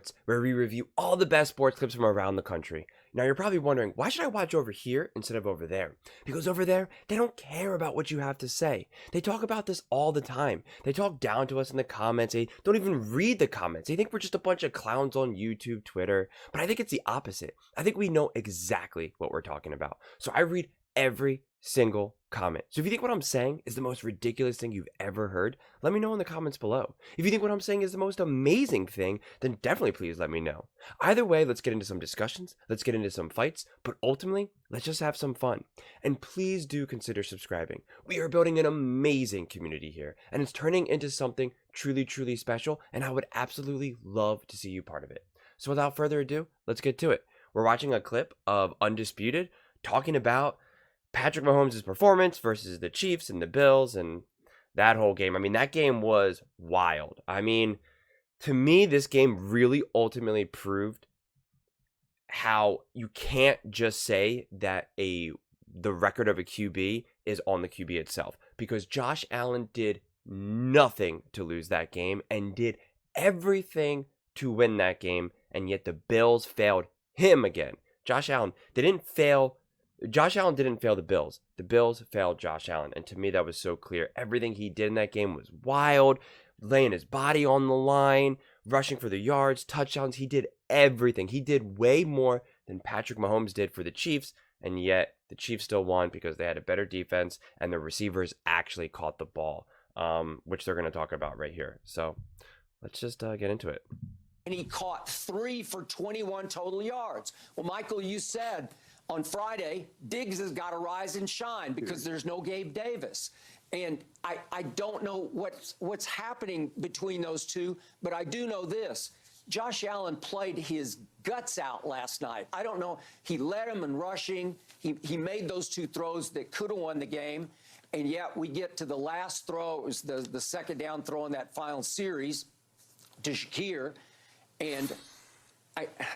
Sports, where we review all the best sports clips from around the country. Now, you're probably wondering, why should I watch over here instead of over there? Because over there, they don't care about what you have to say. They talk about this all the time. They talk down to us in the comments. They don't even read the comments. They think we're just a bunch of clowns on YouTube, Twitter. But I think it's the opposite. I think we know exactly what we're talking about. So I read every single comment. So if you think what I'm saying is the most ridiculous thing you've ever heard, let me know in the comments below. If you think what I'm saying is the most amazing thing, then definitely please let me know. Either way, let's get into some discussions, let's get into some fights, but ultimately, let's just have some fun. And please do consider subscribing. We are building an amazing community here, and it's turning into something truly, truly special, and I would absolutely love to see you part of it. So without further ado, let's get to it. We're watching a clip of Undisputed talking about Patrick Mahomes' performance versus the Chiefs and the Bills and that whole game. I mean, that game was wild. I mean, to me, this game really ultimately proved how you can't just say that the record of a QB is on the QB itself, because Josh Allen did nothing to lose that game and did everything to win that game, and yet the Bills failed him again. Josh Allen didn't fail the Bills. The Bills failed Josh Allen. And to me, that was so clear. Everything he did in that game was wild, laying his body on the line, rushing for the yards, touchdowns. He did everything. He did way more than Patrick Mahomes did for the Chiefs. And yet the Chiefs still won because they had a better defense and the receivers actually caught the ball, which they're going to talk about right here. So let's just get into it. And he caught 3 for 21 total yards. Well, Michael, you said on Friday, Diggs has got to rise and shine because there's no Gabe Davis. And I don't know what's happening between those two, but I do know this. Josh Allen played his guts out last night. I don't know. He led him in rushing. He made those 2 throws that could have won the game. And yet we get to the last throw. It was the second down throw in that final series to Shakir. And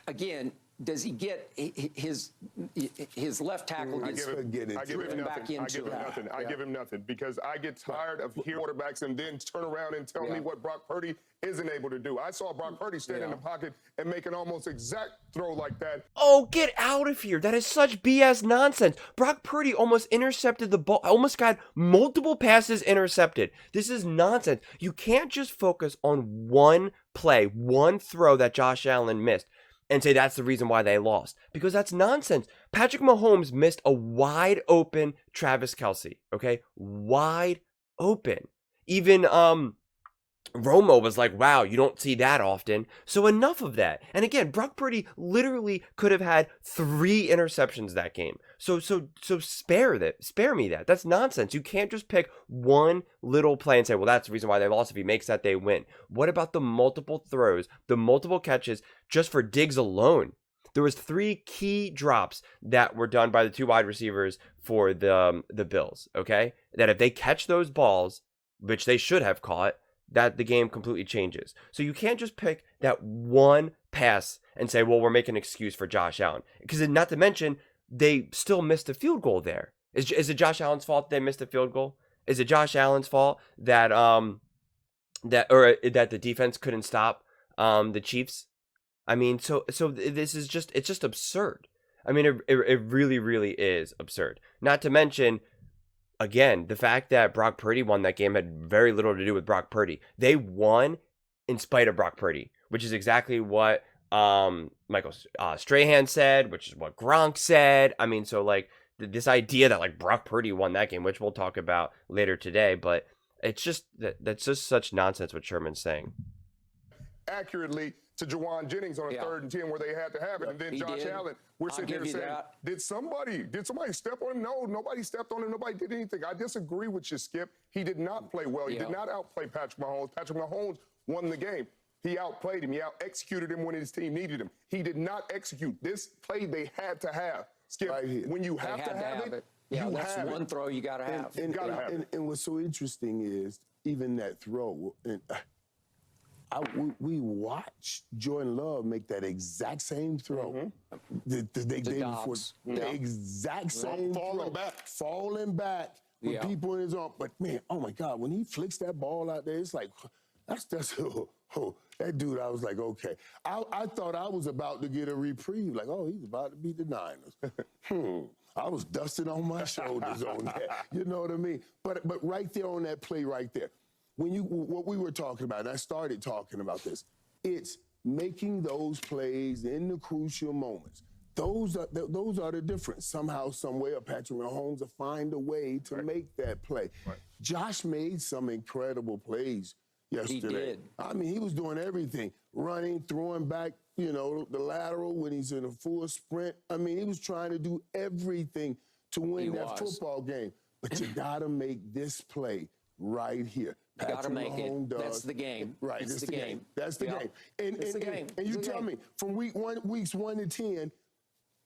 again, does he get his left tackle gets driven back into it? I give him nothing because I get tired of hearing quarterbacks and then turn around and tell me what Brock Purdy isn't able to do. I saw Brock Purdy stand in the pocket and make an almost exact throw like that. Oh, get out of here. That is such BS nonsense. Brock Purdy almost intercepted the ball, almost got multiple passes intercepted. This is nonsense. You can't just focus on one play, one throw that Josh Allen missed and say that's the reason why they lost, because that's nonsense. Patrick Mahomes missed a wide open Travis Kelce, okay? Wide open. Even Romo was like, wow, you don't see that often. So enough of that. And again, Brock Purdy literally could have had 3 interceptions that game. So spare me that. That's nonsense. You can't just pick one little play and say, well, that's the reason why they lost. If he makes that, they win. What about the multiple throws, the multiple catches just for Diggs alone? There was 3 key drops that were done by the 2 wide receivers for the Bills, okay? That if they catch those balls, which they should have caught, that the game completely changes. So you can't just pick that one pass and say, well, we're making an excuse for Josh Allen. Because not to mention, they still missed a field goal there. Is it Josh Allen's fault they missed a field goal? Is it Josh Allen's fault that that the defense couldn't stop the Chiefs? I mean, so this is it's just absurd. I mean, it really, really is absurd. Not to mention, again, the fact that Brock Purdy won that game had very little to do with Brock Purdy. They won in spite of Brock Purdy, which is exactly what Michael Strahan said, which is what Gronk said. I mean, so like this idea that like Brock Purdy won that game, which we'll talk about later today, but it's just that's just such nonsense what Sherman's saying. Accurately to Jawan Jennings on a 3rd and 10 where they had to have it. And then Josh Allen, we're sitting here saying, did somebody step on him? No, nobody stepped on him. Nobody did anything. I disagree with you, Skip. He did not play well. He did not outplay Patrick Mahomes. Patrick Mahomes won the game. He outplayed him. He out-executed him when his team needed him. He did not execute. This play they had to have. Skip, when you have to have it, yeah, that's one throw you got to have. And what's so interesting is even that throw, we watched Jordan Love make that exact same throw the day before. The exact same falling throw. back. Falling back with people in his arm. But man, oh my God, when he flicks that ball out there, it's like, that's Oh, that dude, I was like, okay. I thought I was about to get a reprieve. Like, oh, he's about to beat the Niners. I was dusting on my shoulders on that. You know what I mean? But right there on that play right there, what we were talking about, and I started talking about this, it's making those plays in the crucial moments. Those are the difference. Somehow, some way, Patrick Mahomes will find a way to make that play. Right. Josh made some incredible plays yesterday. He did. I mean, he was doing everything, running, throwing back, the lateral when he's in a full sprint. I mean, he was trying to do everything to win that football game. But you got to make this play right here. You got to make it. That's the game. Right. That's the game. That's the game. And you tell me, from weeks 1 to 10,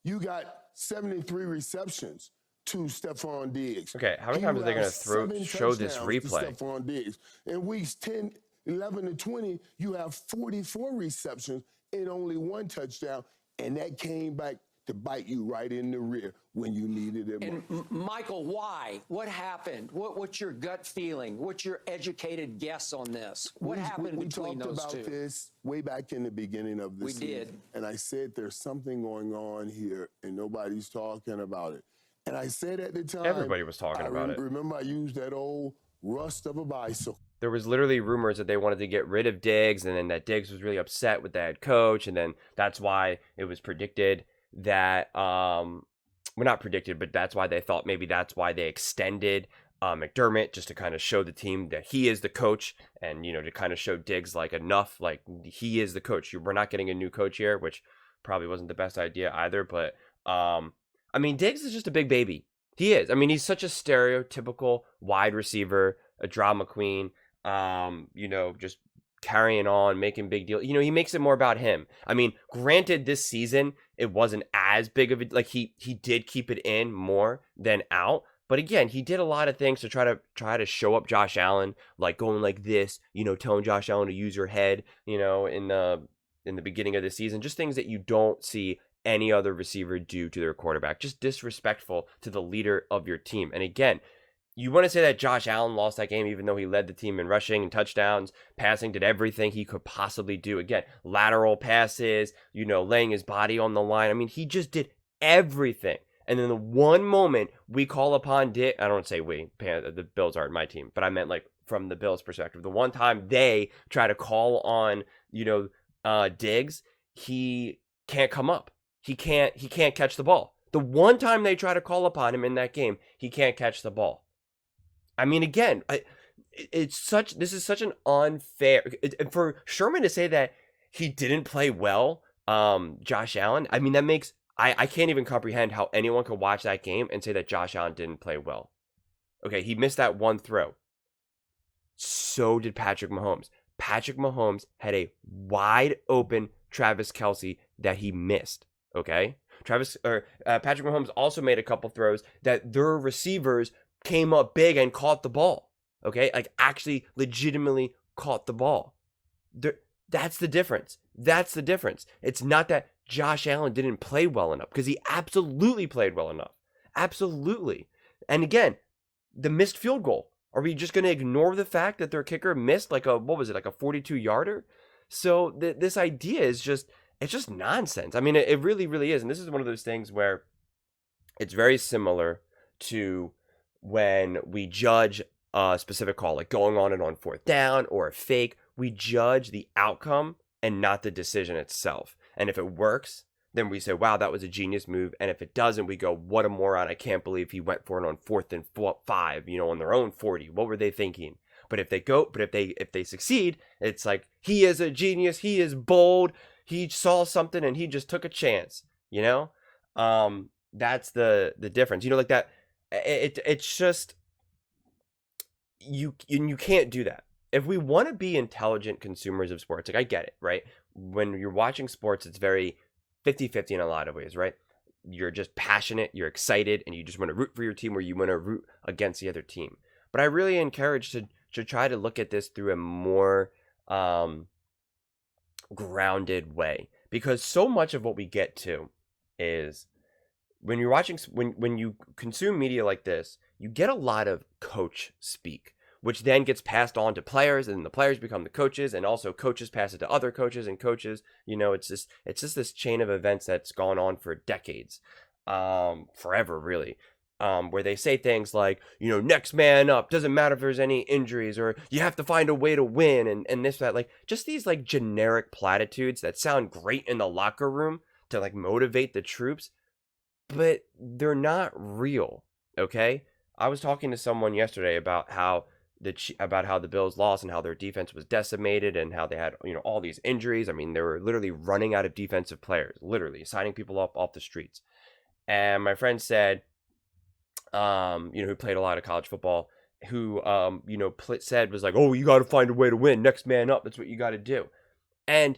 you got 73 receptions to Stephon Diggs. Okay, how many times are they going to show this replay? Stephon Diggs. In weeks 10, 11 to 20, you have 44 receptions and only 1 touchdown, and that came back to bite you right in the rear when you needed it most. And Michael, why? What happened? What's your gut feeling? What's your educated guess on this? What happened between those two? We talked about this way back in the beginning of the season. We did. And I said there's something going on here, and nobody's talking about it. And I said at the time, everybody was talking about it. Remember, I used that old rust of a bicycle. There was literally rumors that they wanted to get rid of Diggs, and then that Diggs was really upset with the head coach, and then that's why it was predicted that, well, not predicted, but that's why they thought maybe that's why they extended McDermott, just to kind of show the team that he is the coach, and, to kind of show Diggs, like, enough, like, he is the coach. We're not getting a new coach here, which probably wasn't the best idea either, but, I mean, Diggs is just a big baby. He is. I mean, he's such a stereotypical wide receiver, a drama queen, just carrying on, making big deal. He makes it more about him. I mean, granted, this season, it wasn't as big of a, like, he did keep it in more than out. But again, he did a lot of things to try to show up Josh Allen, like going like this, telling Josh Allen to use your head, in the beginning of the season, just things that you don't see any other receiver do to their quarterback, just disrespectful to the leader of your team. And again, you want to say that Josh Allen lost that game, even though he led the team in rushing and touchdowns, passing, did everything he could possibly do. Again, lateral passes, laying his body on the line. I mean, he just did everything. And then the one moment we call upon Dick, I don't say we, the Bills aren't my team, but I meant like from the Bills' perspective. The one time they try to call on, Diggs, he can't come up. He can't catch the ball. The one time they try to call upon him in that game, he can't catch the ball. I mean, again, this is such an unfair, for Sherman to say that he didn't play well, Josh Allen. I mean, that makes, I can't even comprehend how anyone could watch that game and say that Josh Allen didn't play well. Okay, he missed that one throw. So did Patrick Mahomes. Patrick Mahomes had a wide open Travis Kelce that he missed. Okay, Patrick Mahomes also made a couple throws that their receivers came up big and caught the ball. Okay, like actually legitimately caught the ball. That's the difference. That's the difference. It's not that Josh Allen didn't play well enough, because he absolutely played well enough. Absolutely. And again, the missed field goal. Are we just going to ignore the fact that their kicker missed like a 42-yarder? So this idea is just, it's just nonsense. I mean, it really, really is. And this is one of those things where it's very similar to when we judge a specific call, like going on and on 4th down or a fake. We judge the outcome and not the decision itself. And if it works, then we say, wow, that was a genius move. And if it doesn't, we go, what a moron. I can't believe he went for it on 4th and 5, on their own 40. What were they thinking? But if they succeed, it's like, he is a genius. He is bold. He saw something and he just took a chance, that's the difference, like that. It's just, you can't do that. If we want to be intelligent consumers of sports, like I get it, right? When you're watching sports, it's very 50-50 in a lot of ways, right? You're just passionate, you're excited, and you just want to root for your team, or you want to root against the other team. But I really encourage to try to look at this through a more grounded way, because so much of what we get to is when you're watching, when you consume media like this, you get a lot of coach speak, which then gets passed on to players, and the players become the coaches, and also coaches pass it to other coaches, and coaches, it's just this chain of events that's gone on for decades, forever really. Where they say things like, next man up, doesn't matter if there's any injuries, or you have to find a way to win, and this, that, like, just these, like, generic platitudes that sound great in the locker room to, like, motivate the troops, but they're not real, okay? I was talking to someone yesterday about how the Bills lost and how their defense was decimated and how they had, all these injuries. I mean, they were literally running out of defensive players, literally signing people up off the streets. And my friend said, who played a lot of college football, who, said was like, oh, you got to find a way to win. Next man up. That's what you got to do. And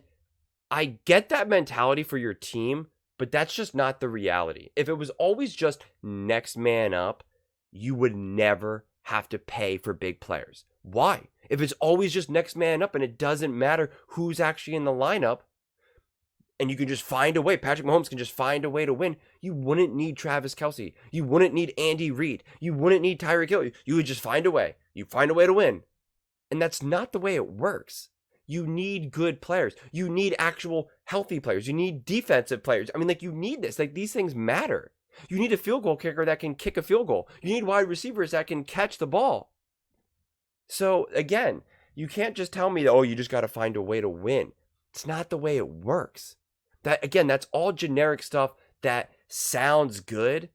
I get that mentality for your team, but that's just not the reality. If it was always just next man up, you would never have to pay for big players. Why? If it's always just next man up and it doesn't matter who's actually in the lineup, and you can just find a way, Patrick Mahomes can just find a way to win, you wouldn't need Travis Kelce. You wouldn't need Andy Reid. You wouldn't need Tyreek Hill. You would just find a way. You find a way to win. And that's not the way it works. You need good players. You need actual healthy players. You need defensive players. I mean, like, you need this. Like, these things matter. You need a field goal kicker that can kick a field goal. You need wide receivers that can catch the ball. So, again, you can't just tell me that, oh, you just got to find a way to win. It's not the way it works. That's all generic stuff that sounds good,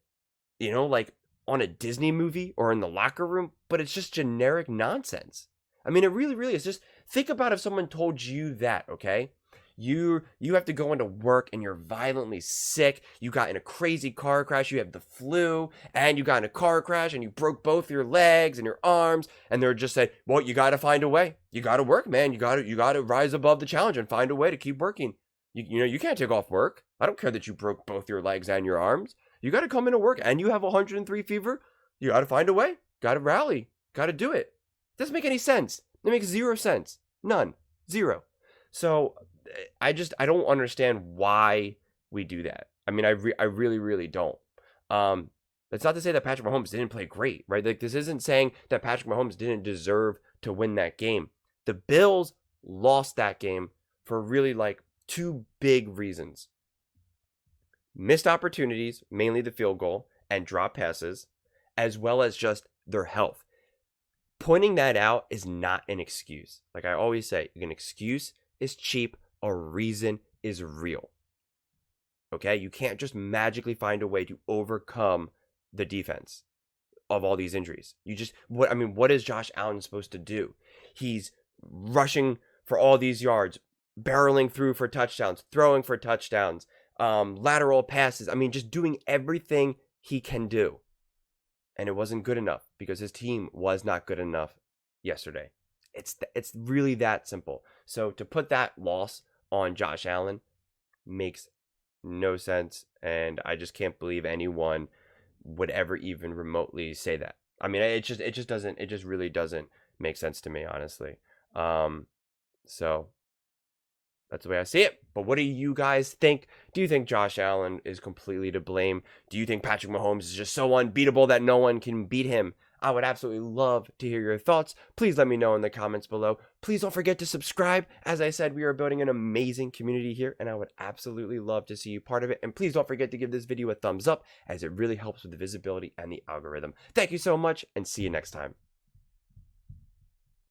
like on a Disney movie or in the locker room, but it's just generic nonsense. I mean, it really, really is. Just think about if someone told you that, okay? You have to go into work and you're violently sick. You got in a crazy car crash. You have the flu, and you got in a car crash and you broke both your legs and your arms. And they're just saying, well, you got to find a way. You got to work, man. You got to rise above the challenge and find a way to keep working. You can't take off work. I don't care that you broke both your legs and your arms. You got to come into work and you have 103 fever. You got to find a way. Got to rally. Got to do it. Doesn't make any sense. It makes zero sense. None. Zero. So I don't understand why we do that. I mean, I really, really don't. That's not to say that Patrick Mahomes didn't play great, right? Like, this isn't saying that Patrick Mahomes didn't deserve to win that game. The Bills lost that game for really, like, two big reasons. Missed opportunities, mainly the field goal, and drop passes, as well as just their health. Pointing that out is not an excuse. Like I always say, an excuse is cheap, a reason is real. Okay? You can't just magically find a way to overcome the defense of all these injuries. What is Josh Allen supposed to do? He's rushing for all these yards, barreling through for touchdowns, throwing for touchdowns, lateral passes. I mean, just doing everything he can do. And it wasn't good enough because his team was not good enough yesterday. It's really that simple. So to put that loss on Josh Allen makes no sense, and I just can't believe anyone would ever even remotely say that. I mean, it just really doesn't make sense to me, honestly. So that's the way I see it. But what do you guys think? Do you think Josh Allen is completely to blame? Do you think Patrick Mahomes is just so unbeatable that no one can beat him? I would absolutely love to hear your thoughts. Please let me know in the comments below. Please don't forget to subscribe. As I said, we are building an amazing community here, and I would absolutely love to see you part of it. And please don't forget to give this video a thumbs up, as it really helps with the visibility and the algorithm. Thank you so much, and see you next time.